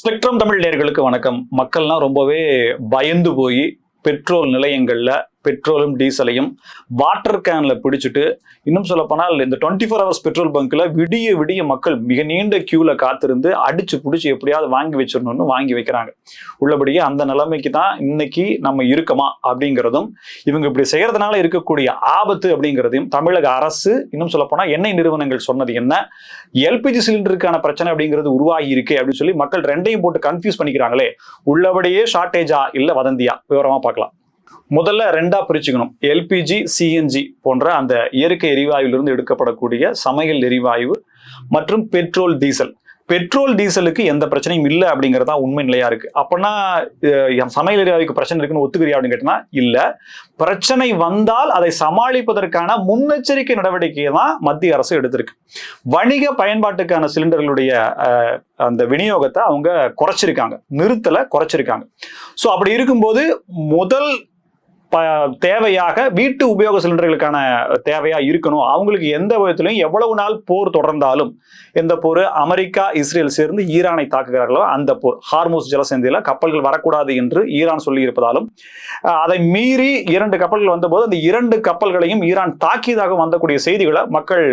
Spectrum Tamil நேயர்களுக்கு வணக்கம். மக்கள்லாம் ரொம்பவே பயந்து போய் பெட்ரோல் நிலையங்கள்ல பெட்ரோலும் டீசலையும் வாட்டர் கேன்ல பிடிச்சிட்டு, இன்னும் சொல்ல போனால் இந்த 24 ஹவர்ஸ் பெட்ரோல் பங்க்ல விடிய விடிய மக்கள் மிக நீண்ட கியூல காத்திருந்து அடிச்சு பிடிச்சி எப்படியாவது வாங்கி வச்சிடணும்னு வாங்கி வைக்கிறாங்க. உள்ளபடியே அந்த நிலைமைக்கு தான் இன்னைக்கு நம்ம இருக்கமா அப்படிங்கிறதும், இவங்க இப்படி செய்யறதுனால இருக்கக்கூடிய ஆபத்து அப்படிங்கிறதையும் தமிழக அரசு, இன்னும் சொல்ல போனா எண்ணெய் நிறுவனங்கள் சொன்னது என்ன, எல்பிஜி சிலிண்டருக்கான பிரச்சனை அப்படிங்கிறது உருவாகி இருக்கு அப்படின்னு சொல்லி மக்கள் ரெண்டையும் போட்டு கன்ஃபியூஸ் பண்ணிக்கிறாங்களே. உள்ளபடியே ஷார்டேஜா இல்ல வதந்தியா, விவரமா பார்க்கலாம். முதல்ல ரெண்டா பிரிச்சுக்கணும். எல்பிஜி, சிஎன்ஜி போன்ற அந்த இயற்கை எரிவாயுவிலிருந்து எடுக்கப்படக்கூடிய சமையல் எரிவாயு மற்றும் பெட்ரோல், டீசல். பெட்ரோல் டீசலுக்கு எந்த பிரச்சனையும் இல்லை அப்படிங்கிறதா உண்மை நிலையா இருக்கு. அப்படின்னா சமையல் எரிவாயுக்கு பிரச்சனை இருக்குன்னு ஒத்துக்கிறியா அப்படின்னு கேட்டனா இல்ல. பிரச்சனை வந்தால் அதை சமாளிப்பதற்கான முன்னெச்சரிக்கை நடவடிக்கையை தான் மத்திய அரசு எடுத்திருக்கு. வணிக பயன்பாட்டுக்கான சிலிண்டர்களுடைய அந்த விநியோகத்தை அவங்க குறைச்சிருக்காங்க, நிறுத்தல குறைச்சிருக்காங்க. ஸோ அப்படி இருக்கும்போது முதல் தேவையாக வீட்டு உபயோக சிலிண்டர்களுக்கான தேவையா இருக்கணும். அவங்களுக்கு எந்த விதத்திலையும் எவ்வளவு நாள் போர் தொடர்ந்தாலும், எந்த போர் அமெரிக்கா இஸ்ரேல் சேர்ந்து ஈரானை தாக்குகிறார்களோ அந்த போர், ஹார்மூஸ் ஜலசந்தியில கப்பல்கள் வரக்கூடாது என்று ஈரான் சொல்லி இருப்பதாலும், அதை மீறி 2 கப்பல்கள் வந்தபோது அந்த 2 கப்பல்களையும் ஈரான் தாக்கியதாக வந்தக்கூடிய செய்திகளை மக்கள்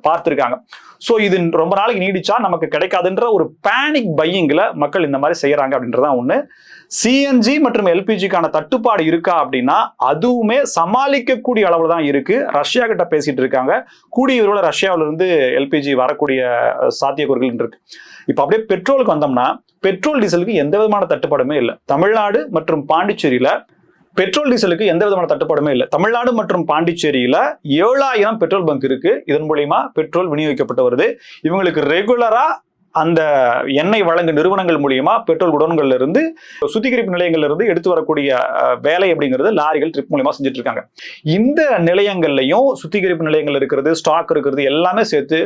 பார்த்திருக்காங்க. ஸோ இது ரொம்ப நாளைக்கு நீடிச்சா நமக்கு கிடைக்காதுன்ற ஒரு பேனிக் பையிங்ல மக்கள் இந்த மாதிரி செய்யறாங்க அப்படின்றதான் ஒண்ணு. சிஎன்ஜி மற்றும் எல்பிஜிக்கான தட்டுப்பாடு இருக்கா அப்படின்னா அதுவுமே சமாளிக்கக்கூடிய அளவுல தான் இருக்கு. ரஷ்யா கிட்ட பேசிட்டு இருக்காங்க. கூடிய விரைவில் ரஷ்யாவில இருந்து எல்பிஜி வரக்கூடிய சாத்தியக்கூறுகள் இருக்கு. இப்ப அப்படியே பெட்ரோலுக்கு வந்தோம்னா, பெட்ரோல் டீசலுக்கு எந்த விதமான தட்டுப்பாடுமே இல்லை. தமிழ்நாடு மற்றும் பாண்டிச்சேரியில பெட்ரோல் டீசலுக்கு எந்த விதமான தட்டுப்பாடுமே இல்லை. தமிழ்நாடு மற்றும் பாண்டிச்சேரியில 7000 பெட்ரோல் பங்க் இருக்கு. இதன் மூலியமா பெட்ரோல் விநியோகிக்கப்பட்டு வருது. இவங்களுக்கு ரெகுலரா அந்த எண்ணெய் வழங்கு நிறுவனங்கள் மூலியமா பெட்ரோல் குடோன்கள்ல இருந்து, சுத்திகரிப்பு நிலையங்கள்ல இருந்து எடுத்து வரக்கூடிய வேலை அப்படிங்கிறது லாரிகள் ட்ரிப் மூலியமா செஞ்சுட்டு இருக்காங்க. இந்த நிலையங்கள்லையும் சுத்திகரிப்பு நிலையங்கள் இருக்கிறது, ஸ்டாக் இருக்கிறது, எல்லாமே சேர்த்து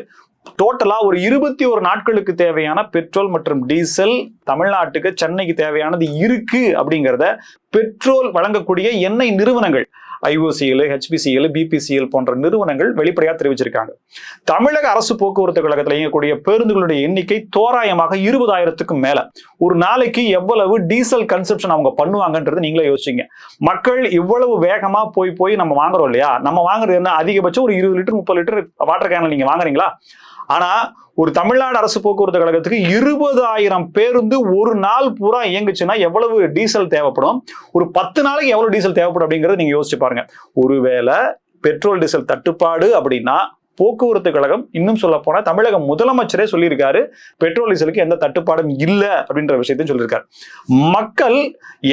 டோட்டலா ஒரு 21 நாட்களுக்கு தேவையான பெட்ரோல் மற்றும் டீசல் தமிழ்நாட்டுக்கு, சென்னைக்கு தேவையானது இருக்கு அப்படிங்கிறத பெட்ரோல் வழங்கக்கூடிய எண்ணெய் நிறுவனங்கள், ஐஓசிஎல், ஹெச்பிசிஎல், பிபிசிஎல் போன்ற நிறுவனங்கள் வெளிப்படையா தெரிவிச்சிருக்காங்க. தமிழக அரசு போக்குவரத்து கழகத்தில் இயங்கக்கூடிய பேருந்துகளுடைய எண்ணிக்கை தோராயமாக 20,000க்கும் மேல. ஒரு நாளைக்கு எவ்வளவு டீசல் கன்சப்ஷன் அவங்க பண்ணுவாங்கன்றது நீங்களே யோசிச்சீங்க. மக்கள் இவ்வளவு வேகமா போய் நம்ம வாங்குறோம் இல்லையா? நம்ம வாங்குறது என்ன, அதிகபட்சம் ஒரு 20 லிட்டர் 30 லிட்டர் வாட்டர் கேன்ல நீங்க வாங்குறீங்களா? ஆனா ஒரு தமிழ்நாடு அரசு போக்குவரத்து கழகத்துக்கு 20,000 பேருந்து ஒரு நாள் பூரா இயங்குச்சுன்னா எவ்வளவு டீசல் தேவைப்படும்? ஒரு 10 நாளைக்கு எவ்வளவு டீசல் தேவைப்படும் அப்படிங்கறத நீங்க யோசிச்சு பாருங்க. ஒருவேளை பெட்ரோல் டீசல் தட்டுப்பாடு அப்படின்னா போக்குவரத்து கழகம், இன்னும் சொல்ல போனா தமிழக முதலமைச்சரே சொல்லியிருக்காரு, பெட்ரோல் டீசலுக்கு எந்த தட்டுப்பாடும் இல்லை அப்படின்ற விஷயத்தையும் சொல்லியிருக்காரு. மக்கள்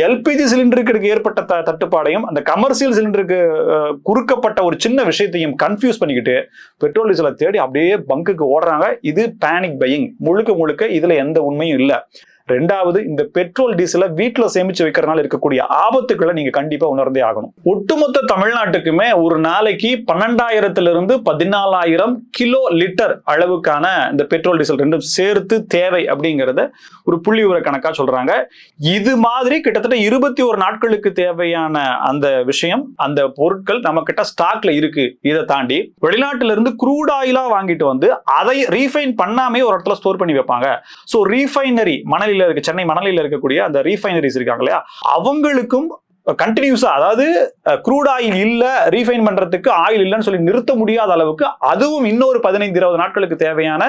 எல்பிஜி சிலிண்டருக்கு ஏற்பட்ட தட்டுப்பாடையும், அந்த கமர்சியல் சிலிண்டருக்கு குறுக்கப்பட்ட ஒரு சின்ன விஷயத்தையும் கன்ஃபியூஸ் பண்ணிக்கிட்டு பெட்ரோல் டீசலை தேடி அப்படியே பங்குக்கு ஓடுறாங்க. இது பேனிக் பையிங். முழுக்க இதுல எந்த உண்மையும் இல்லை. ரெண்டாவது, இந்த பெட்ரோல் டீசலை வீட்டுல சேமிச்சு வைக்கிறதுனால இருக்கக்கூடிய ஆபத்துக்களை நீங்க கண்டிப்பா உணர்ந்தே ஆகணும். ஒட்டுமொத்த தமிழ்நாட்டுக்குமே ஒரு நாளைக்கு 12,000 14,000 கிலோ லிட்டர் அளவுக்கான இந்த பெட்ரோல் டீசல் ரெண்டும் சேர்த்து தேவை அப்படிங்கறத ஒரு புள்ளி விவர கணக்கா சொல்றாங்க. இது மாதிரி கிட்டத்தட்ட 21 நாட்களுக்கு தேவையான அந்த விஷயம், அந்த பொருட்கள் நம்ம கிட்ட ஸ்டாக்ல இருக்கு. இதை தாண்டி வெளிநாட்டுல இருந்து க்ரூட் ஆயிலா வாங்கிட்டு வந்து அதை ரீஃபைன் பண்ணாமே ஒரு இடத்துல ஸ்டோர் பண்ணி வைப்பாங்க. சோ ரீஃபைனரி சென்னை மணலில இருக்கக்கூடிய அந்த ரீஃபைனரிஸ் இருக்காங்க இல்லையா, அவங்களுக்கும் கண்டினியூஸா, அதாவது க்ரூட் ஆயில் இல்ல, ரீஃபைன் பண்றதுக்கு ஆயில் இல்லைன்னு சொல்லி நிறுத்த முடியாத அளவுக்கு அதுவும் இன்னொரு 15-20 நாட்களுக்கு தேவையான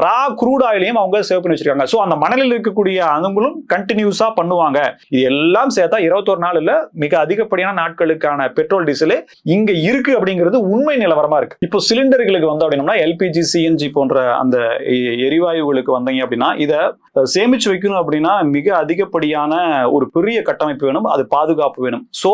ரா க்ரூட் ஆயிலையும் அவங்க சேவ் பண்ணி வச்சிருக்காங்க. சோ அந்த மணலில் இருக்கக்கூடிய அவங்களும் கண்டினியூஸா பண்ணுவாங்க. இது எல்லாம் சேர்த்தா 21 நாள் இல்ல, மிக அதிகப்படியான நாட்களுக்கான பெட்ரோல் டீசல் இங்க இருக்கு அப்படிங்கிறது உண்மை நிலவரமா இருக்கு. இப்போ சிலிண்டர்களுக்கு வந்து அப்படின்னா எல்பிஜி, சிஎன்ஜி போன்ற அந்த எரிவாயுகளுக்கு வந்தீங்க அப்படின்னா இதை சேமிச்சு வைக்கணும் அப்படின்னா மிக அதிகப்படியான ஒரு பெரிய கட்டமைப்பு வேணும், அது பாதுகாப்பு வேணும். சோ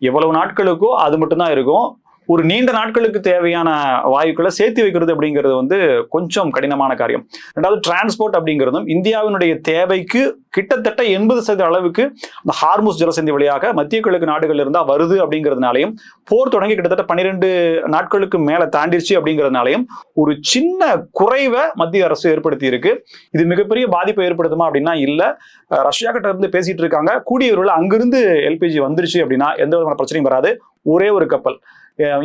எவ்வளவு நாட்களுக்கோ அது மட்டும் தான் இருக்கும். ஒரு நீண்ட நாட்களுக்கு தேவையான வாயுக்களை சேர்த்து வைக்கிறது அப்படிங்கிறது வந்து கொஞ்சம் கடினமான காரியம். ரெண்டாவது, டிரான்ஸ்போர்ட் அப்படிங்கிறதும் இந்தியாவினுடைய தேவைக்கு கிட்டத்தட்ட 80% அளவுக்கு அந்த ஹார்மூஸ் ஜலசந்தி வழியாக மத்திய கிழக்கு நாடுகள் இருந்தா வருது அப்படிங்கிறதுனாலையும், போர் தொடங்கி கிட்டத்தட்ட 12 நாட்களுக்கு மேல தாண்டிடுச்சு அப்படிங்கிறதுனாலையும் ஒரு சின்ன குறைவை மத்திய அரசு ஏற்படுத்தி இருக்கு. இது மிகப்பெரிய பாதிப்பை ஏற்படுத்துமா அப்படின்னா இல்ல. ரஷ்யா கிட்ட இருந்து பேசிட்டு இருக்காங்க. கூடிய விரைவில் அங்கிருந்து எல்பிஜி வந்துருச்சு அப்படின்னா எந்த விதமான பிரச்சனையும் வராது. ஒரே ஒரு கப்பல்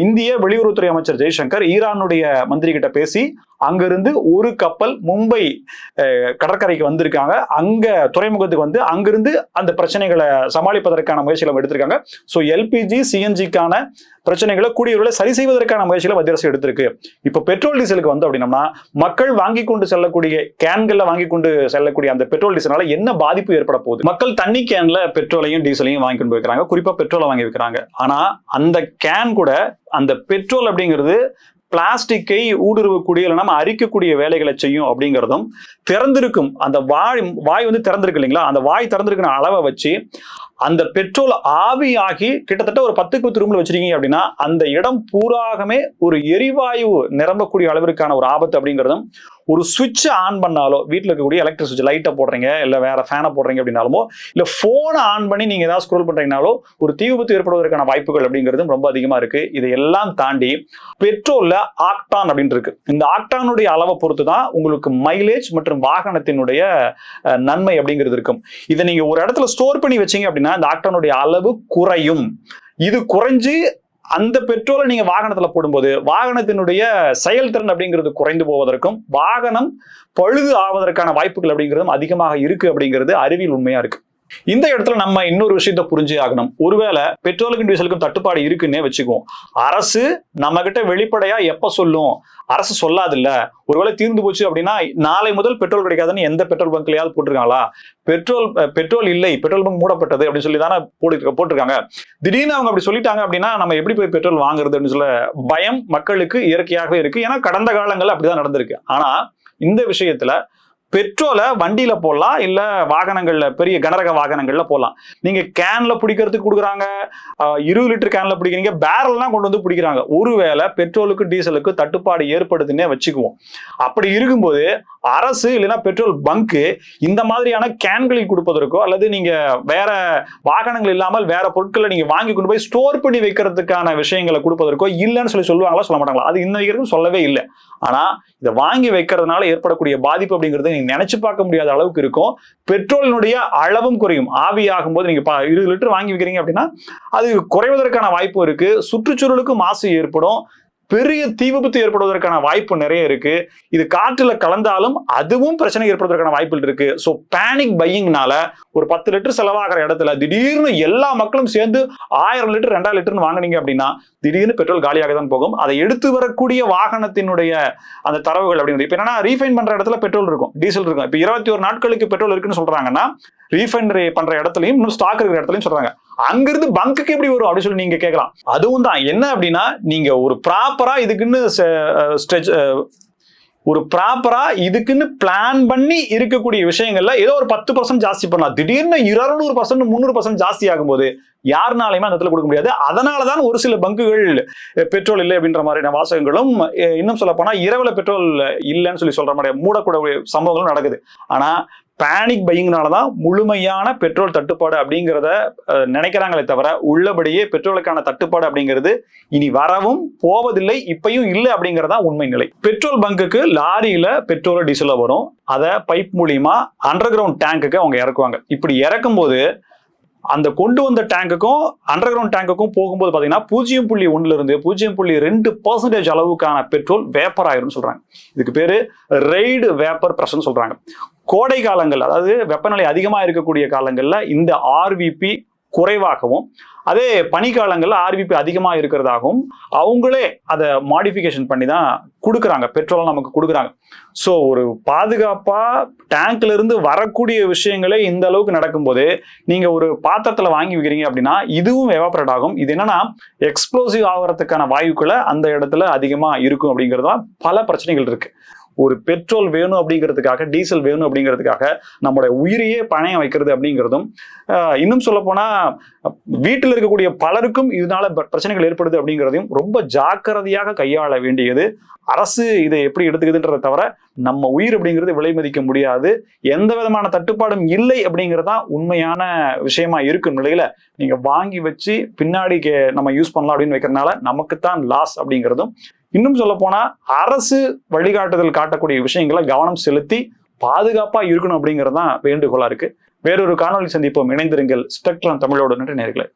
இந்திய வெளியுறவுத்துறை அமைச்சர் ஜெய்சங்கர் ஈரானுடைய மந்திரி கிட்ட பேசி அங்கிருந்து ஒரு கப்பல் மும்பை கடற்கரைக்கு வந்திருக்காங்க. அங்க துறைமுகத்துக்கு வந்து அங்கிருந்து அந்த பிரச்சனைகளை சமாளிப்பதற்கான முயற்சிகளை எடுத்திருக்காங்க. ஸோ எல்பிஜி சிஎன்ஜிக்கான பிரச்சனைகளை கூடிய சரி செய்வதற்கான முயற்சிகளை மத்திய அரசு எடுத்திருக்கு. இப்ப பெட்ரோல் டீசலுக்கு வந்து அப்படின்னா மக்கள் வாங்கி கொண்டு செல்லக்கூடிய கேன்கள்ல வாங்கி கொண்டு செல்லக்கூடிய அந்த பெட்ரோல் டீசலால என்ன பாதிப்பு ஏற்பட போகுது? மக்கள் தண்ணி கேன்ல பெட்ரோலையும் டீசலையும் வாங்கி கொண்டு வைக்கிறாங்க, குறிப்பா பெட்ரோலை வாங்கி வைக்கிறாங்க. ஆனா அந்த கேன் கூட அந்த பெட்ரோல் அப்படிங்கிறது பிளாஸ்டிக்கை ஊடுருவக்கூடிய நம்ம அரிக்கக்கூடிய வேலைகளை செய்யும் அப்படிங்கிறதும் திறந்திருக்கும். அந்த வாய் வந்து திறந்திருக்கு இல்லைங்களா, அந்த வாய் திறந்திருக்கிற அளவை வச்சு அந்த பெட்ரோல் ஆவியாகி கிட்டத்தட்ட ஒரு 10 ரூம்ல வச்சிருக்கீங்க அப்படின்னா அந்த இடம் பூராகவே ஒரு எரிவாயு நிரம்பக்கூடிய அளவிற்கான ஒரு ஆபத்து அப்படிங்கிறதும், ஒரு சுவிட்ச் ஆன் பண்ணாலோ, வீட்டில் இருக்கக்கூடிய எலக்ட்ரிக் சுவிட்ச் லைட்டை போடுறீங்க இல்ல வேற ஃபேனை போடுறீங்க அப்படின்னாலுமோ, இல்ல போனை ஆன் பண்ணி நீங்க ஏதாவது ஸ்க்ரோல் பண்றீங்கனாலோ ஒரு தீ விபத்து ஏற்படுவதற்கான வாய்ப்புகள் அப்படிங்கிறதும் ரொம்ப அதிகமா இருக்கு. இதையெல்லாம் தாண்டி பெட்ரோல்ல ஆக்டான் அப்படின்னு இருக்கு. இந்த ஆக்டானுடைய அளவை பொறுத்து தான் உங்களுக்கு மைலேஜ் மற்றும் வாகனத்தினுடைய நன்மை அப்படிங்கிறது இருக்கும். இதை நீங்க ஒரு இடத்துல ஸ்டோர் பண்ணி வச்சீங்க அப்படின்னா இந்த ஆக்டானுடைய அளவு குறையும். இது குறைஞ்சு அந்த பெட்ரோலை நீங்க வாகனத்துல போடும்போது வாகனத்தினுடைய செயல்திறன் அப்படிங்கிறது குறைந்து போவதற்கும் வாகனம் பழுது ஆவதற்கான வாய்ப்புகள் அப்படிங்கிறதும் அதிகமாக இருக்கு அப்படிங்கிறது அறிவியல் உண்மையா இருக்கு. இந்த இடத்துல நம்ம இன்னொரு விஷயத்த புரிஞ்சே ஆகணும். ஒருவேளை பெட்ரோலுக்கும் டீசலுக்கும் தட்டுப்பாடு இருக்குன்னே வச்சுக்குவோம், அரசு நம்ம கிட்ட வெளிப்படையா எப்ப சொல்லும்? அரசு சொல்லாது இல்ல. ஒருவேளை தீர்ந்து போச்சு அப்படின்னா நாளை முதல் பெட்ரோல் கிடைக்காதுன்னு எந்த பெட்ரோல் பங்க்லயாவது போட்டிருக்காங்களா? பெட்ரோல் இல்லை, பெட்ரோல் பங்க் மூடப்பட்டது அப்படின்னு சொல்லி தானே போட்டிருக்காங்க. திடீர்னு அவங்க அப்படி சொல்லிட்டாங்க அப்படின்னா நம்ம எப்படி போய் பெட்ரோல் வாங்குறது அப்படின்னு சொல்ல பயம் மக்களுக்கு இயற்கையாகவே இருக்கு. ஏன்னா கடந்த காலங்கள்ல அப்படிதான் நடந்திருக்கு. ஆனா இந்த விஷயத்துல பெட்ரோலை வண்டியில போடலாம், இல்ல வாகனங்கள்ல பெரிய கனரக வாகனங்கள்ல போடலாம். நீங்க கேன்ல பிடிக்கிறதுக்கு கொடுக்குறாங்க, 20 லிட்டர் கேன்ல பிடிக்கிறீங்க, பேரல்லாம் கொண்டு வந்து பிடிக்கிறாங்க. ஒருவேளை பெட்ரோலுக்கு டீசலுக்கு தட்டுப்பாடு ஏற்படுதுன்னே வச்சுக்குவோம். அப்படி இருக்கும்போது அரசு இல்லைன்னா பெட்ரோல் பங்கு இந்த மாதிரியான கேன்களில் கொடுப்பதற்கோ அல்லது நீங்க வேற வாகனங்கள் இல்லாமல் வேற பொருட்களை நீங்க வாங்கி கொண்டு போய் ஸ்டோர் பண்ணி வைக்கிறதுக்கான விஷயங்களை கொடுப்பதற்கோ இல்லைன்னு சொல்லுவாங்களா? சொல்ல மாட்டாங்களா? அது இன்ன வரைக்கும் சொல்லவே இல்லை. ஆனா இதை வாங்கி வைக்கிறதுனால ஏற்படக்கூடிய பாதிப்பு அப்படிங்கிறது நீங்க நினைச்சு பார்க்க முடியாத அளவுக்கு இருக்கும். பெட்ரோலினுடைய அளவும் குறையும். ஆவி ஆகும் போது நீங்க 20 லிட்டர் வாங்கி வைக்கிறீங்க அப்படின்னா அது குறைவதற்கான வாய்ப்பு இருக்கு. சுற்றுச்சூழலுக்கு மாசு ஏற்படும், பெரிய தீ விபத்து ஏற்படுவதற்கான வாய்ப்பு நிறைய இருக்கு. இது காற்றுல கலந்தாலும் அதுவும் பிரச்சனை ஏற்படுவதற்கான வாய்ப்புகள் இருக்கு. ஸோ பேனிக் பையிங்னால ஒரு 10 லிட்டர் செலவாகிற இடத்துல திடீர்னு எல்லா மக்களும் சேர்ந்து 1000 லிட்டர் 2000 லிட்டர்னு வாங்கினீங்க அப்படின்னா திடீர்னு பெட்ரோல் காலியாக தான் போகும். அதை எடுத்து வரக்கூடிய வாகனத்தினுடைய அந்த தரவுகள் அப்படிங்கிறது இப்ப என்னன்னா ரீஃபைன் பண்ற இடத்துல பெட்ரோல் இருக்கும், டீசல் இருக்கும். இப்ப 21 நாட்களுக்கு பெட்ரோல் இருக்குன்னு சொல்றாங்கன்னா ரீஃபைனரி பண்ற இடத்துலயும் இன்னும் ஸ்டாக் இருக்கிற இடத்துலயும் சொல்றாங்க. அங்கிருந்து பங்குக்கு எப்படி வரும் அப்படின்னு சொல்லி நீங்க கேட்கலாம். அதுவும் தான் என்ன அப்படின்னா நீங்க ஒரு ப்ராப்பரா இதுக்குன்னு பிளான் பண்ணி இருக்கக்கூடிய விஷயங்கள்ல ஏதோ ஒரு 10% ஜாஸ்தி பண்ணலாம். திடீர்னு 200% 300% ஜாஸ்தி ஆகும்போது யாருனாலையுமே அந்த இடத்துல கொடுக்க முடியாது. அதனாலதான் ஒரு சில பங்குகள் பெட்ரோல் இல்லை அப்படின்ற மாதிரியான வாசகங்களும், இன்னும் சொல்ல போனா இரவுல பெட்ரோல் இல்லைன்னு சொல்ற மாதிரி மூடக்கூடிய சம்பவங்களும் நடக்குது. ஆனா பேனிக் பையிங்னாலதான் முழுமையான பெட்ரோல் தட்டுப்பாடு அப்படிங்கிறத நினைக்கிறாங்களே தவிர உள்ளபடியே பெட்ரோலுக்கான தட்டுப்பாடு அப்படிங்கிறது இனி வரவும் போவதில்லை, இப்பயும் இல்லை அப்படிங்கறதா உண்மை நிலை. பெட்ரோல் பங்குக்கு லாரியில பெட்ரோல் டீசலோ வரும், அதை பைப் மூலியமா அண்டர் கிரவுண்ட் டேங்குக்கு அவங்க இறக்குவாங்க. இப்படி இறக்கும் போது அந்த கொண்டு வந்த டேங்குக்கும் அண்டர் கிரவுண்ட் டேங்குக்கும் போகும்போது பாத்தீங்கன்னா 0.1 இருந்து 0.2% அளவுக்கான பெட்ரோல் வேப்பர் ஆயிரும் சொல்றாங்க. இதுக்கு பேரு ரெய்டு வேப்பர் பிரஷர் சொல்றாங்க. கோடை காலங்கள், அதாவது வெப்பநிலை அதிகமா இருக்கக்கூடிய காலங்கள்ல இந்த ஆர்விபி குறைவாகவும், அதே பனிக்காலங்கள்ல ஆர்விபி அதிகமா இருக்கிறதாகவும் அவங்களே அதை மாடிஃபிகேஷன் பண்ணி தான் கொடுக்குறாங்க, பெட்ரோல் நமக்கு கொடுக்குறாங்க. ஸோ ஒரு பாதுகாப்பா டேங்க்ல இருந்து வரக்கூடிய விஷயங்களே இந்த அளவுக்கு நடக்கும்போது நீங்க ஒரு பாத்திரத்துல வாங்கி வைக்கிறீங்க அப்படின்னா இதுவும் எவாபரேட் ஆகும். இது என்னன்னா எக்ஸ்ப்ளோசிவ் ஆகிறதுக்கான வாயுக்களை அந்த இடத்துல அதிகமா இருக்கும் அப்படிங்கிறதா பல பிரச்சனைகள் இருக்கு. ஒரு பெட்ரோல் வேணும் அப்படிங்கிறதுக்காக, டீசல் வேணும் அப்படிங்கிறதுக்காக நம்மளுடைய உயிரையே பணையம் வைக்கிறது அப்படிங்கிறதும், இன்னும் சொல்ல போனா வீட்டில் இருக்கக்கூடிய பலருக்கும் இதனால பிரச்சனைகள் ஏற்படுது அப்படிங்கிறதையும் ரொம்ப ஜாக்கிரதையாக கையாள வேண்டியது அரசு. இதை எப்படி எடுத்துக்குதுன்றதை தவிர நம்ம உயிர் அப்படிங்கிறது விலை மதிக்க முடியாது. எந்த விதமான தட்டுப்பாடும் இல்லை அப்படிங்கிறதா உண்மையான விஷயமா இருக்கும் நிலையில நீங்க வாங்கி வச்சு பின்னாடி நம்ம யூஸ் பண்ணலாம் அப்படின்னு வைக்கிறதுனால நமக்குத்தான் லாஸ் அப்படிங்கிறதும், இன்னும் சொல்ல போனா அரசு வழிகாட்டுதல் காட்டக்கூடிய விஷயங்களை கவனம் செலுத்தி பாதுகாப்பா இருக்கணும் அப்படிங்கிறது தான் வேண்டுகோளா இருக்கு. வேறொரு காணொலி சந்திப்போம். இணைந்திருங்கள். ஸ்பெக்ட்ரம் தமிழோடு. நன்றி நேயர்களே.